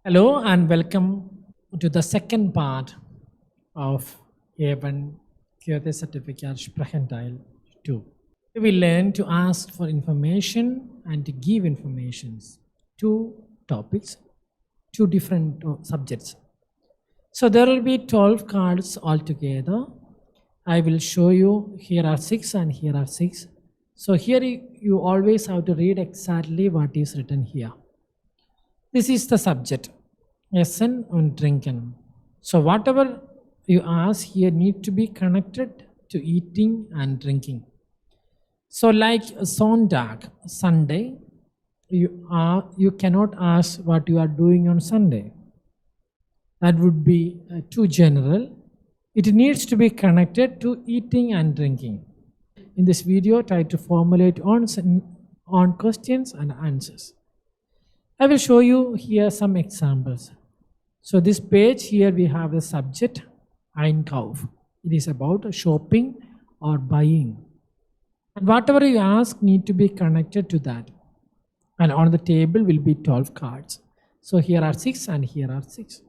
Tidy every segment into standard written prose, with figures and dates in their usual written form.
Hello and welcome to the second part of A1 Goethe Certificate Sprechen Teil 2. We will learn to ask for information and to give informations. Two topics, two different subjects. So there will be 12 cards altogether. I will show you, here are 6 and here are 6. So here you always have to read exactly what is written here. This is the subject, Essen und Trinken. So whatever you ask here need to be connected to eating and drinking. So like Sonntag, Sunday, you cannot ask what you are doing on Sunday. That would be too general. It needs to be connected to eating and drinking. In this video, try to formulate on questions and answers. I will show you here some examples. So this page here we have the subject Einkauf. It is about shopping or buying. And whatever you ask need to be connected to that. And on the table will be 12 cards. So here are 6 and here are 6.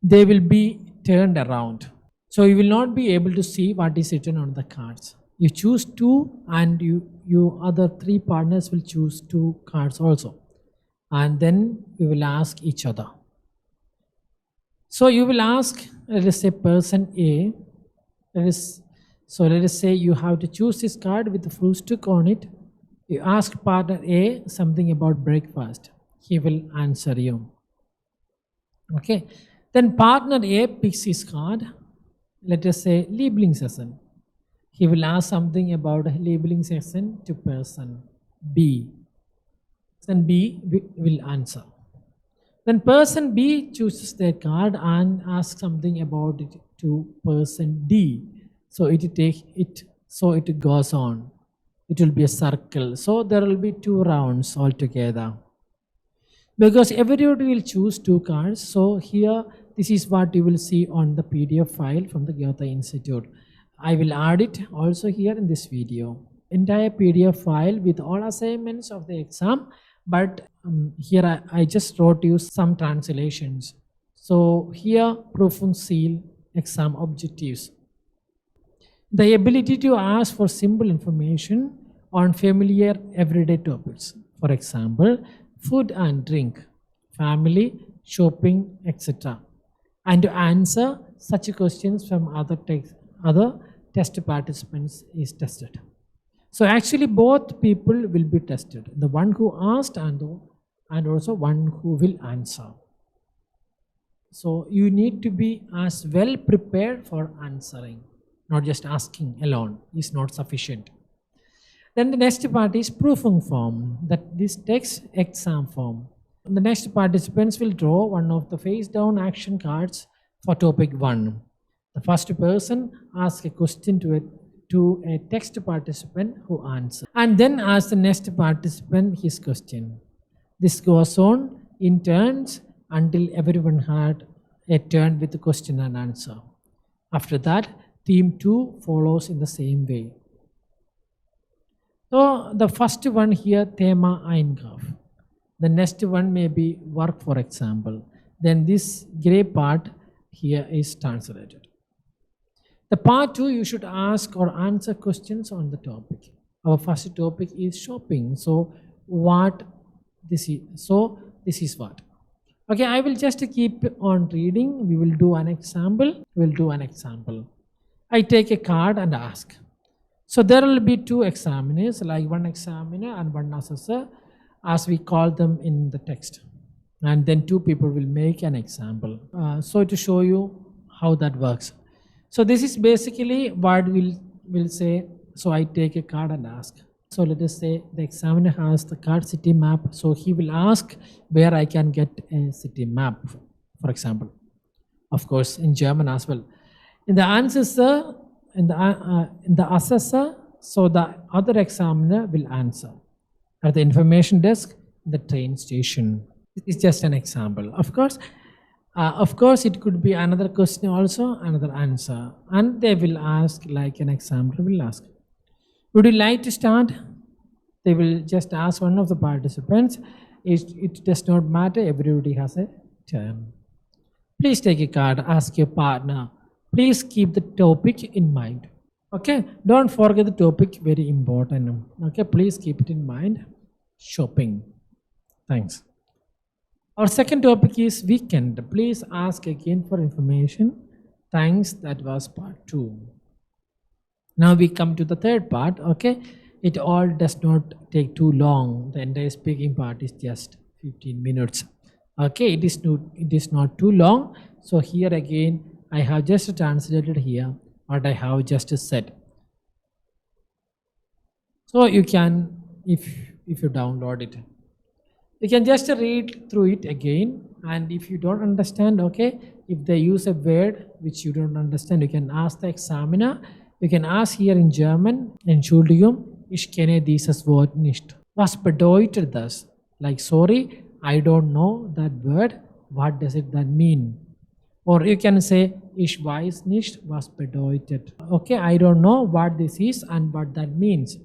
They will be turned around. So you will not be able to see what is written on the cards. You choose 2 and you other 3 partners will choose 2 cards also. And then we will ask each other. So you will ask, let us say person A, let us say you have to choose this card with the fruitstick on it. You ask partner A something about breakfast. He will answer you. Okay. Then partner A picks his card. Let us say Lieblingsessen. He will ask something about Lieblingsessen to person B. Then B will answer. Then person B chooses their card and asks something about it to person D. So it goes on. It will be a circle. So there will be 2 rounds altogether. Because everybody will choose 2 cards. So here, this is what you will see on the PDF file from the Goethe Institute. I will add it also here in this video. Entire PDF file with all assignments of the exam. But here I just wrote you some translations. So here Prüfungsziel, exam objectives. The ability to ask for simple information on familiar everyday topics. For example, food and drink, family, shopping, etc. And to answer such questions from other test participants is tested. So actually both people will be tested. The one who asked and also one who will answer. So you need to be as well prepared for answering. Not just asking alone is not sufficient. Then the next part is proofing form. That this text exam form. The next participants will draw one of the face down action cards for topic 1. The first person asks a question to a text participant who answers, and then ask the next participant his question. This goes on in turns until everyone had a turn with the question and answer. After that, team 2 follows in the same way. So the first one here, Thema Einkauf. The next one may be work, for example. Then this gray part here is translated. The part 2, you should ask or answer questions on the topic. Our first topic is shopping. So this is what. Okay, I will just keep on reading. We will do an example. I take a card and ask. So there will be 2 examiners, like one examiner and one assessor, as we call them in the text. And then 2 people will make an example. So to show you how that works. So this is basically what we'll say. So I take a card and ask. So let us say the examiner has the card city map. So he will ask where I can get a city map, for example. Of course, in German as well. In the answer, in the assessor, so the other examiner will answer. At the information desk, the train station. This is just an example. Of course, it could be another question also, another answer. And they will ask, like an examiner will ask, would you like to start? They will just ask one of the participants. It does not matter, everybody has a turn. Please take a card, ask your partner. Please keep the topic in mind. Okay, don't forget the topic, very important. Okay, please keep it in mind. Shopping. Thanks. Our second topic is weekend. Please ask again for information. Thanks, that was part 2. Now we come to the third part. Okay, it all does not take too long. The entire speaking part is just 15 minutes. Okay, it is not too long. So here again, I have just translated here what I have just said. So you can, if you download it, you can just read through it again. And if you don't understand, okay, if they use a word which you don't understand, you can ask the examiner. You can ask here in German, Entschuldigung, ich kenne dieses Wort nicht. Was bedeutet das? Like, sorry, I don't know that word. What does it that mean? Or you can say, ich weiß nicht, was bedeutet. Okay, I don't know what this is and what that means.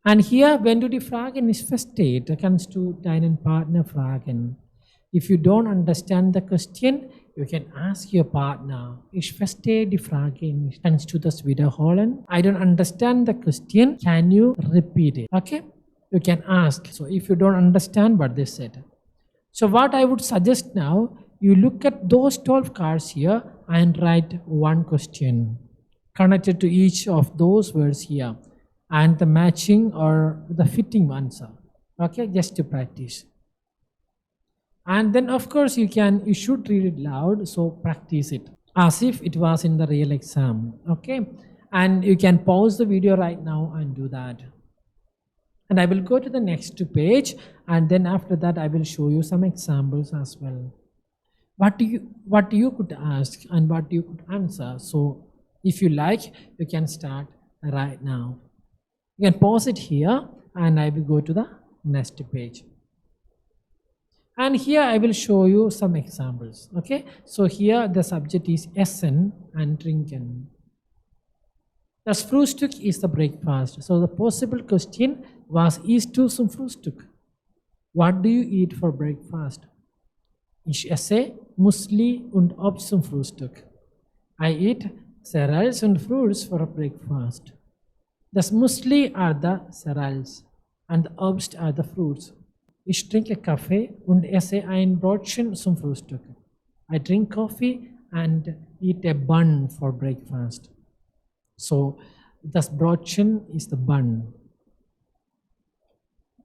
And here, wenn du die Frage nicht verstehst, kannst du deinen Partner fragen. If you don't understand the question, you can ask your partner. Ich verstehe die Frage nicht. Kannst du das wiederholen? I don't understand the question. Can you repeat it? Okay? You can ask. So if you don't understand what they said. So what I would suggest now, you look at those 12 cards here and write one question connected to each of those words here and the matching or the fitting answer. Okay, just to practice. And then of course you should read it loud, so practice it as if it was in the real exam. Okay, and you can pause the video right now and do that. And I will go to the next page, and then after that I will show you some examples as well. What you could ask and what you could answer. So if you like, you can start right now. You can pause it here and I will go to the next page. And here I will show you some examples. Okay, so here the subject is essen and trinken. Das Frühstück is the breakfast. So the possible question was, isst du zum Frühstück? What do you eat for breakfast? Ich esse Müsli und Obst zum Frühstück. I eat cereals and fruits for a breakfast. Das Müsli are the cereals and the Obst are the fruits. Ich trinke Kaffee und esse ein Brötchen zum Frühstück. I drink coffee and eat a bun for breakfast. So das Brötchen is the bun.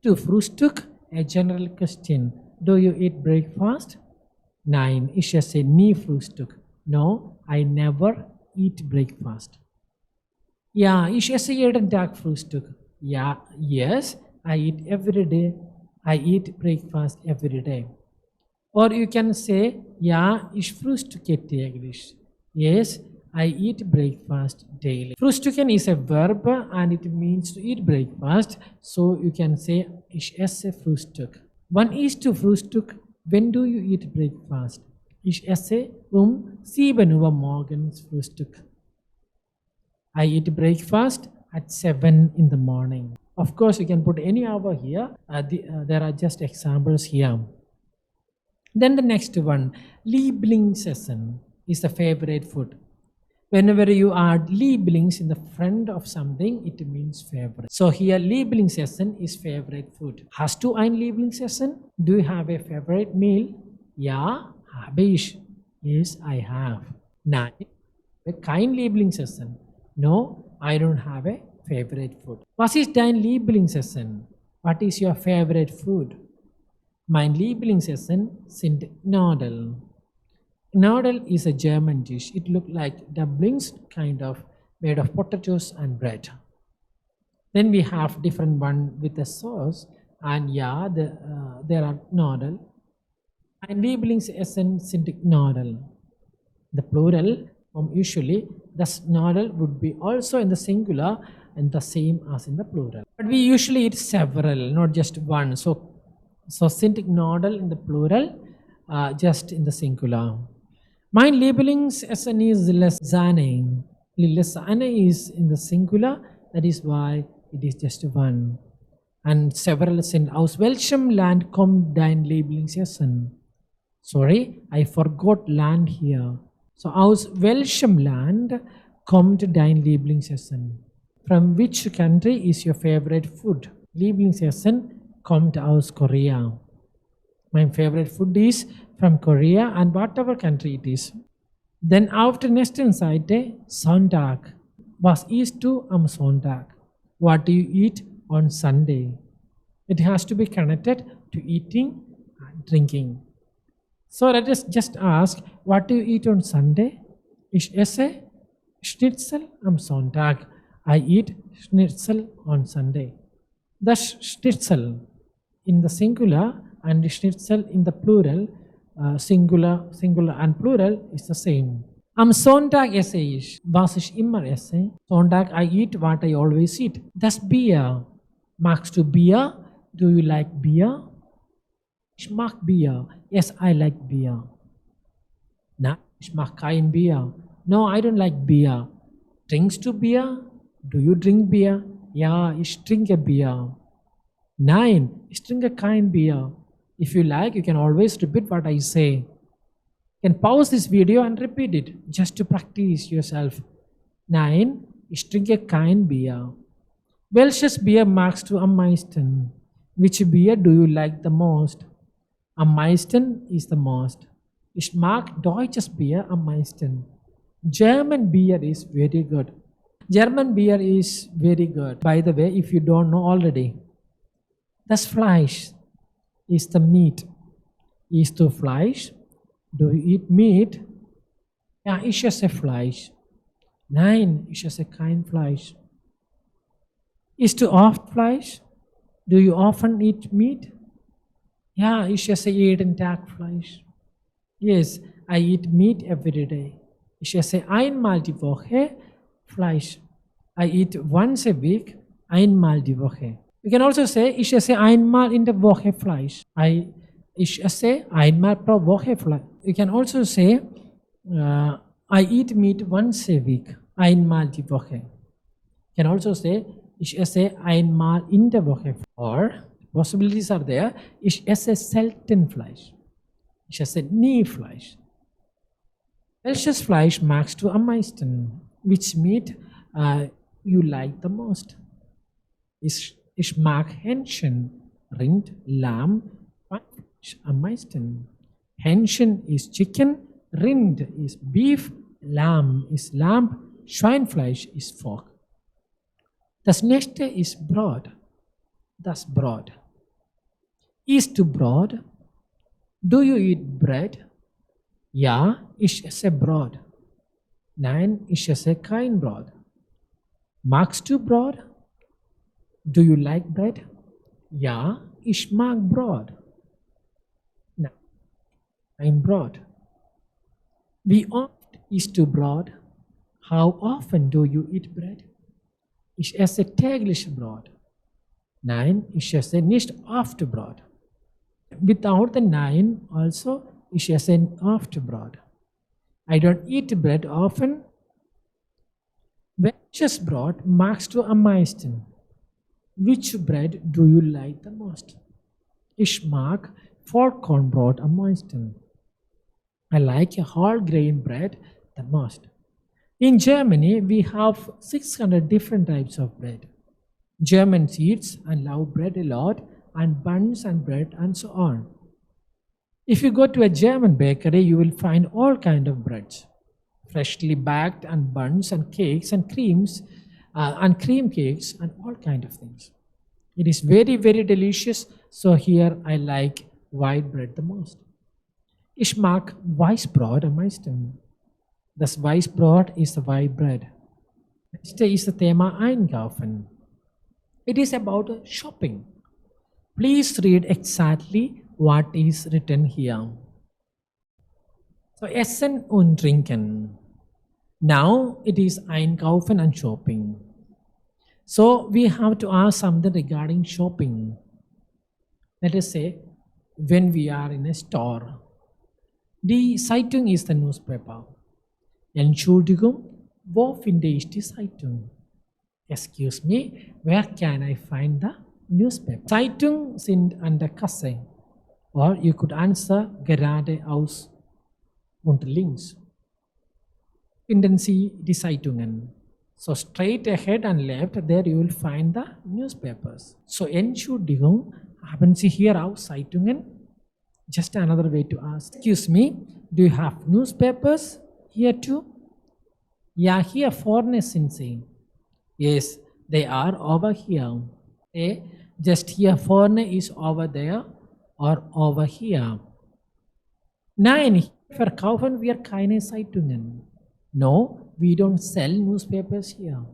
To Frühstück, a general question. Do you eat breakfast? Nein, ich esse nie Frühstück. No, I never eat breakfast. Ja, ich esse jeden Tag Frühstück. Ja, yes, I eat every day. I eat breakfast every day. Or you can say, ja, ich frühstücke täglich. Yes, I eat breakfast daily. Frühstücken is a verb and it means to eat breakfast. So you can say, ich esse Frühstück. Wann isst du Frühstück? When do you eat breakfast? Ich esse 7 Uhr morgens Frühstück. I eat breakfast at 7 in the morning. Of course, you can put any hour here. There are just examples here. Then the next one, Lieblingsessen is the favorite food. Whenever you add Lieblings in the front of something, it means favorite. So here, Lieblingsessen is favorite food. Hast du ein Lieblingsessen? Do you have a favorite meal? Ja, habe ich. Yes, I have. Nein, kein Lieblingsessen. No, I don't have a favorite food. Was ist dein Lieblingsessen? What is your favorite food? Mein Lieblingsessen sind Nudeln. Nudel is a German dish. It looks like dumplings, kind of made of potatoes and bread. Then we have different one with a sauce, and yeah, there are Nudel. Mein Lieblingsessen sind Nudeln. The plural usually this Nudel would be also in the singular and the same as in the plural. But we usually eat several, not just one. So sind Nudel in the plural, just in the singular. Mein Lieblingsessen is Lasagne. Lasagne is in the singular, that is why it is just one. And several sind. Aus welchem Land kommt dein Lieblingsessen? Sorry, I forgot Land hier. So, aus welchem Land kommt dein Lieblingsessen? From which country is your favorite food? Lieblingsessen kommt aus Korea. My favorite food is from Korea and whatever country it is. Then auf der nächsten Seite Sonntag. Was isst du am Sonntag? What do you eat on Sunday? It has to be connected to eating and drinking. So let us just ask, what do you eat on Sunday? Ich esse Schnitzel am Sonntag. I eat Schnitzel on Sunday. The Schnitzel in the singular and the Schnitzel in the plural, singular and plural is the same. Am Sonntag esse ich, was ich immer esse. Sonntag I eat what I always eat. Das Bier. Magst du Bier? Do you like beer? Ich mag Bier. Yes, I like beer. Na, ich mag kein Bier. No, I don't like beer. Trinkst du Bier? Do you drink beer? Ja, ich trinke Bier. Nein, ich trinke kein Bier. If you like, you can always repeat what I say. You can pause this video and repeat it just to practice yourself. Nein, ich trinke kein Bier. Welches Bier magst du am meisten? Which beer do you like the most? Am meisten is the most. Ich mag deutsches Bier am meisten. German beer is very good. German beer is very good. By the way, if you don't know already. Das Fleisch is the meat. Isst du Fleisch? Do you eat meat? Ja, ich esse Fleisch. Nein, ich esse kein Fleisch. Isst du oft Fleisch? Do you often eat meat? Ja, ich esse jeden Tag Fleisch. Yes, I eat meat every day. Ich esse einmal die Woche Fleisch. I eat once a week, einmal die Woche. You can also say, ich esse einmal in der Woche Fleisch. Ich esse einmal pro Woche Fleisch. You can also say, I eat meat once a week, einmal die Woche. You can also say, ich esse einmal in der Woche. Or, possibilities are there, ich esse selten Fleisch. Ich esse nie Fleisch. Welches Fleisch magst du am meisten? Which meat you like the most? Ich mag Hähnchen, Rind, Lamm, Schweinfleisch am meisten. Hähnchen is chicken, Rind is beef, Lamm is lamb, Schweinfleisch is pork. Das nächste ist Brot. Das Brot. Isst du Brot? Do you eat bread? Ja, ich esse Brot. Nein, ich esse kein Brot. Magst du Brot? Do you like bread? Ja, ich mag Brot. Nein, kein Brot. Wie oft isst du Brot? How often do you eat bread? Ich esse täglich Brot. Nein, ich esse nicht oft Brot. Without the nein also, ich esse oft Brot. I don't eat bread often. Welches Brot magst du am meisten? Which bread do you like the most? Ich mag Vollkornbrot am meisten. I like a whole grain bread the most. In Germany, we have 600 different types of bread. Germans eat and love bread a lot, and buns and bread and so on. If you go to a German bakery, you will find all kinds of breads, freshly baked and buns and cakes and creams and cream cakes and all kinds of things. It is very, very delicious. So here I like white bread the most. Ich mag Weißbrot am meisten. Das Weißbrot is the white bread. Next is the Thema Einkaufen. It is about shopping. Please read exactly what is written here. So, Essen und Trinken. Now it is Einkaufen and shopping. So, we have to ask something regarding shopping. Let us say, when we are in a store. Die Zeitung is the newspaper. Entschuldigung, wo finde ich die Zeitung? Excuse me, where can I find the newspaper? Zeitungen sind an der Kasse. Or you could answer geradeaus und links. Finden Sie die Zeitungen. So straight ahead and left, there you will find the newspapers. So Entschuldigung, haben Sie hier auch Zeitungen? Just another way to ask. Excuse me, do you have newspapers here too? Ja, hier vorne sind sie. Yes, they are over here. Okay, just here vorne is over there or over here. Nein, hier verkaufen wir keine Zeitungen. No, we don't sell newspapers here.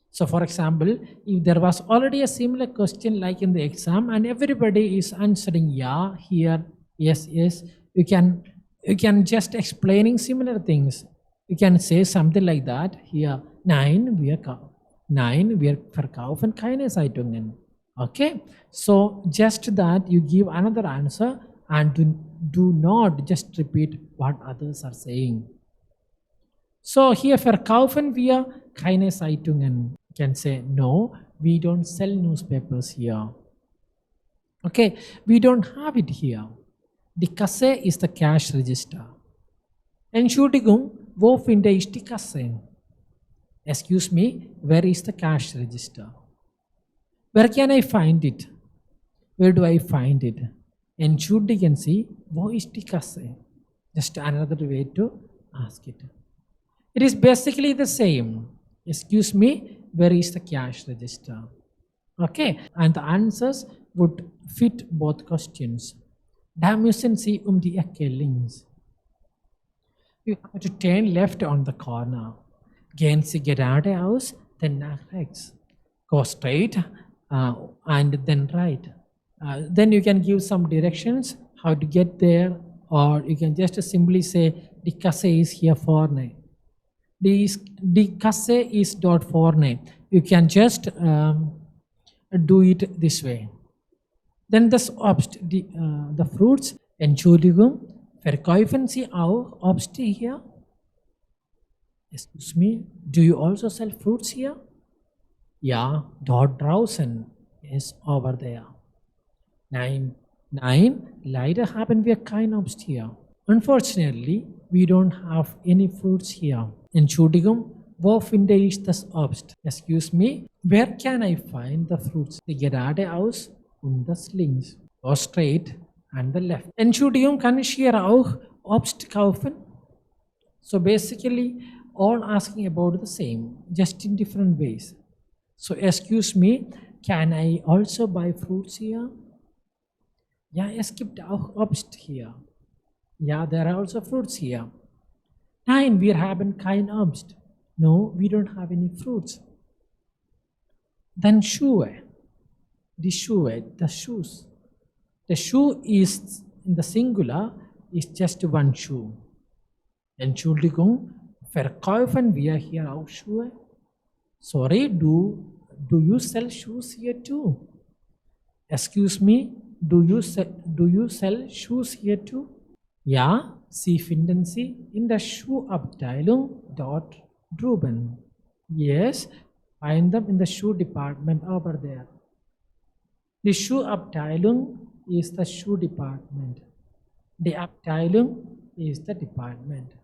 So for example, if there was already a similar question like in the exam and everybody is answering yeah, here, yes, yes, you can just explaining similar things. You can say something like that here. Nein, wir verkaufen keine Zeitungen. Okay, so just that you give another answer and do not just repeat what others are saying. So hier verkaufen wir keine Zeitungen. You can say no, we don't sell newspapers here. Okay, we don't have it here. Die Kasse is the cash register. Entschuldigung, wo finde ich die Kasse? Excuse me, where is the cash register? Where can I find it? Where do I find it? Entschuldigen Sie, wo ist die Kasse? Just another way to ask it. It is basically the same. Excuse me, where is the cash register? Okay, and the answers would fit both questions. Da müssen Sie die Ecke links. You have to turn left on the corner. Gehen Sie geradeaus, then nach rechts. Go straight and then right. Then you can give some directions how to get there, or you can just simply say die Kasse is here vorne. Die Kasse is dort vorne. You can just do it this way. Then das Obst, the fruits. Entschuldigung, verkaufen Sie auch Obst hier? Excuse me, do you also sell fruits here? Ja, dort draußen. Yes, over there. Nein, leider haben wir kein Obst hier. Unfortunately, we don't have any fruits here. Entschuldigung, wo finde ich das Obst? Excuse me, where can I find the fruits? Die geradeaus und das links. Go straight and the left. Entschuldigung, kann ich hier auch Obst kaufen? So basically, all asking about the same, just in different ways. So excuse me, can I also buy fruits here? Ja, es gibt auch Obst hier. Ja, there are also fruits here. Nein, wir haben kein Obst. No, we don't have any fruits. Then Schuhe. Die Schuhe, the shoes. The shoe is in the singular is just one shoe. Entschuldigung, verkaufen wir hier auch Schuhe? Sorry, do you sell shoes here too? Excuse me, do you sell shoes here too? Ja, Sie finden sie in der Schuhabteilung dort drüben. Yes, find them in the shoe department over there. Die Schuhabteilung is the shoe department. Die Abteilung is the department.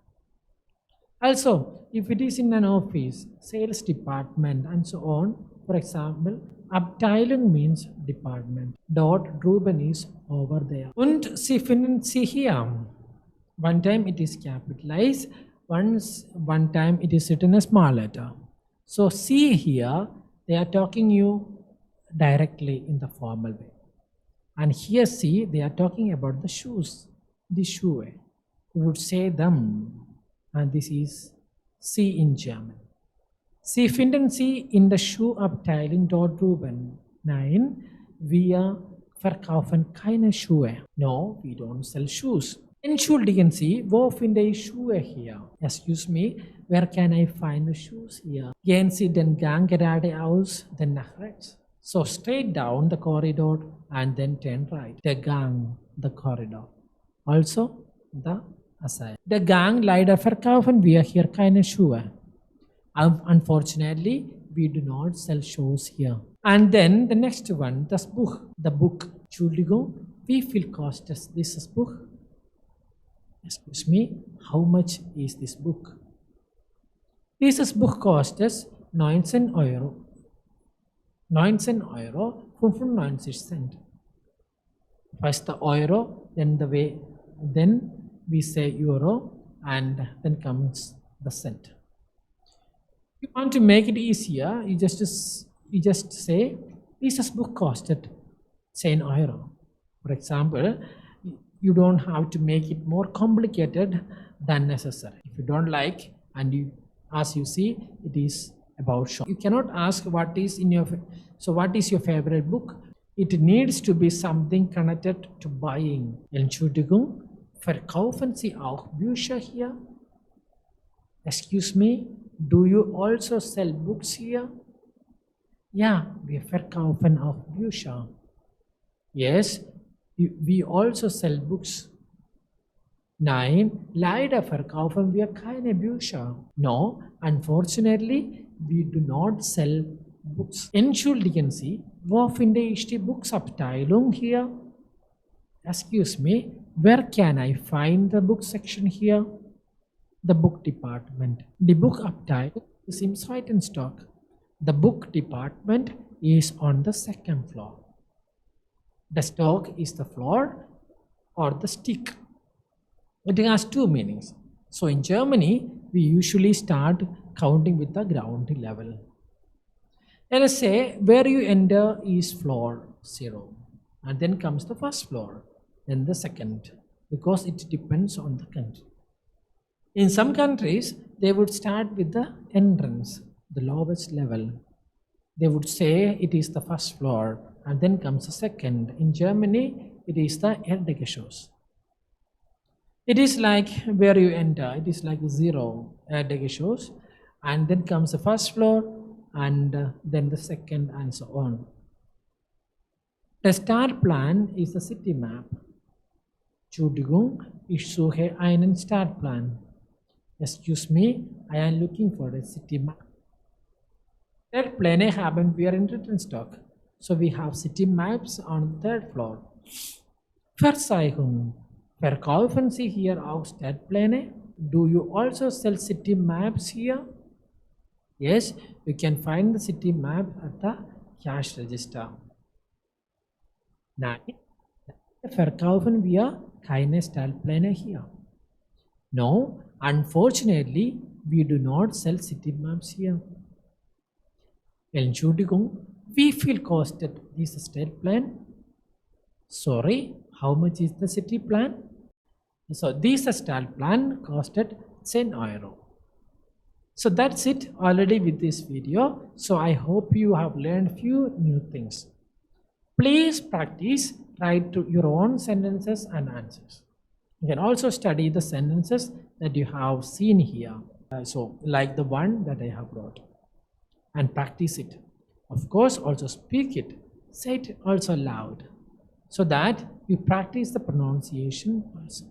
Also, if it is in an office, sales department and so on, for example, Abteilung means department. Dort drüben is over there. Und Sie finden sie hier. One time it is capitalized, one time it is written a small letter. So see here, they are talking you directly in the formal way. And here see, they are talking about the shoes, the Schuhe. You would say them, and this is Sie in German. Sie finden sie in der Schuhabteilung dort drüben. Nein, wir verkaufen keine Schuhe. No, we don't sell shoes. Entschuldigen Sie, wo finde ich Schuhe hier? Excuse me, where can I find the shoes here? Gehen Sie den Gang geradeaus, then nach rechts. So straight down the corridor and then turn right. Der Gang, the corridor. Also the aside. Der Gang, leider verkaufen wir hier keine Schuhe. Unfortunately, we do not sell shoes here. And then the next one, das Buch, the book. Entschuldigung, wie viel kostet dieses Buch? Excuse me, how much is this book? Dieses Buch kostet 19 Euro. 19 Euro 95 Cent. First the euro, then we say euro, and then comes the cent. If you want to make it easier, you just say this book costed 10 euro. For example, you don't have to make it more complicated than necessary. If you don't like, and as you see, it is about schon. You cannot ask what is your favorite book. It needs to be something connected to buying. Entschuldigung, verkaufen Sie auch Bücher hier? Excuse me, do you also sell books here? Ja, wir verkaufen auch Bücher. Yes, we also sell books. Nein, leider verkaufen wir keine Bücher. No, unfortunately, we do not sell books. Entschuldigen Sie, wo finde ich die Books-Abteilung hier? Excuse me, where can I find the book section here? The book department. The Buchabteilung is im zweiten Stock. The book department is on the second floor. The stock is the floor or the stick. It has two meanings. So in Germany, we usually start counting with the ground level. Let us say where you enter is floor 0, and then comes the first floor, then the second, because it depends on the country. In some countries, they would start with the entrance, the lowest level. They would say it is the first floor, and then comes the second. In Germany, it is the Erdgeschoss. It is like where you enter, it is like 0 Erdgeschoss, and then comes the first floor, and then the second, and so on. The Startplan is the city map. Entschuldigung, ich suche einen Startplan. Excuse me, I am looking for a city map. Third Pläne haben wir in written stock. So we have city maps on the third floor. Verzeihung. Verkaufen Sie hier auch Stadtpläne? Do you also sell city maps here? Yes, you can find the city map at the cash register. Nein, verkaufen wir keine Stadtpläne hier. No, unfortunately, we do not sell city maps here. Entschuldigung, wie viel kostet this Stadtplan? Sorry, how much is the city plan? So this Stadtplan costed 10 euro. So that's it already with this video. So I hope you have learned few new things. Please practice, write your own sentences and answers. You can also study the sentences that you have seen here. So like the one that I have brought, and practice it. Of course, also speak it. Say it also loud, so that you practice the pronunciation also.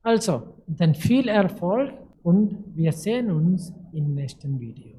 Also, dann viel Erfolg und wir sehen uns im nächsten Video.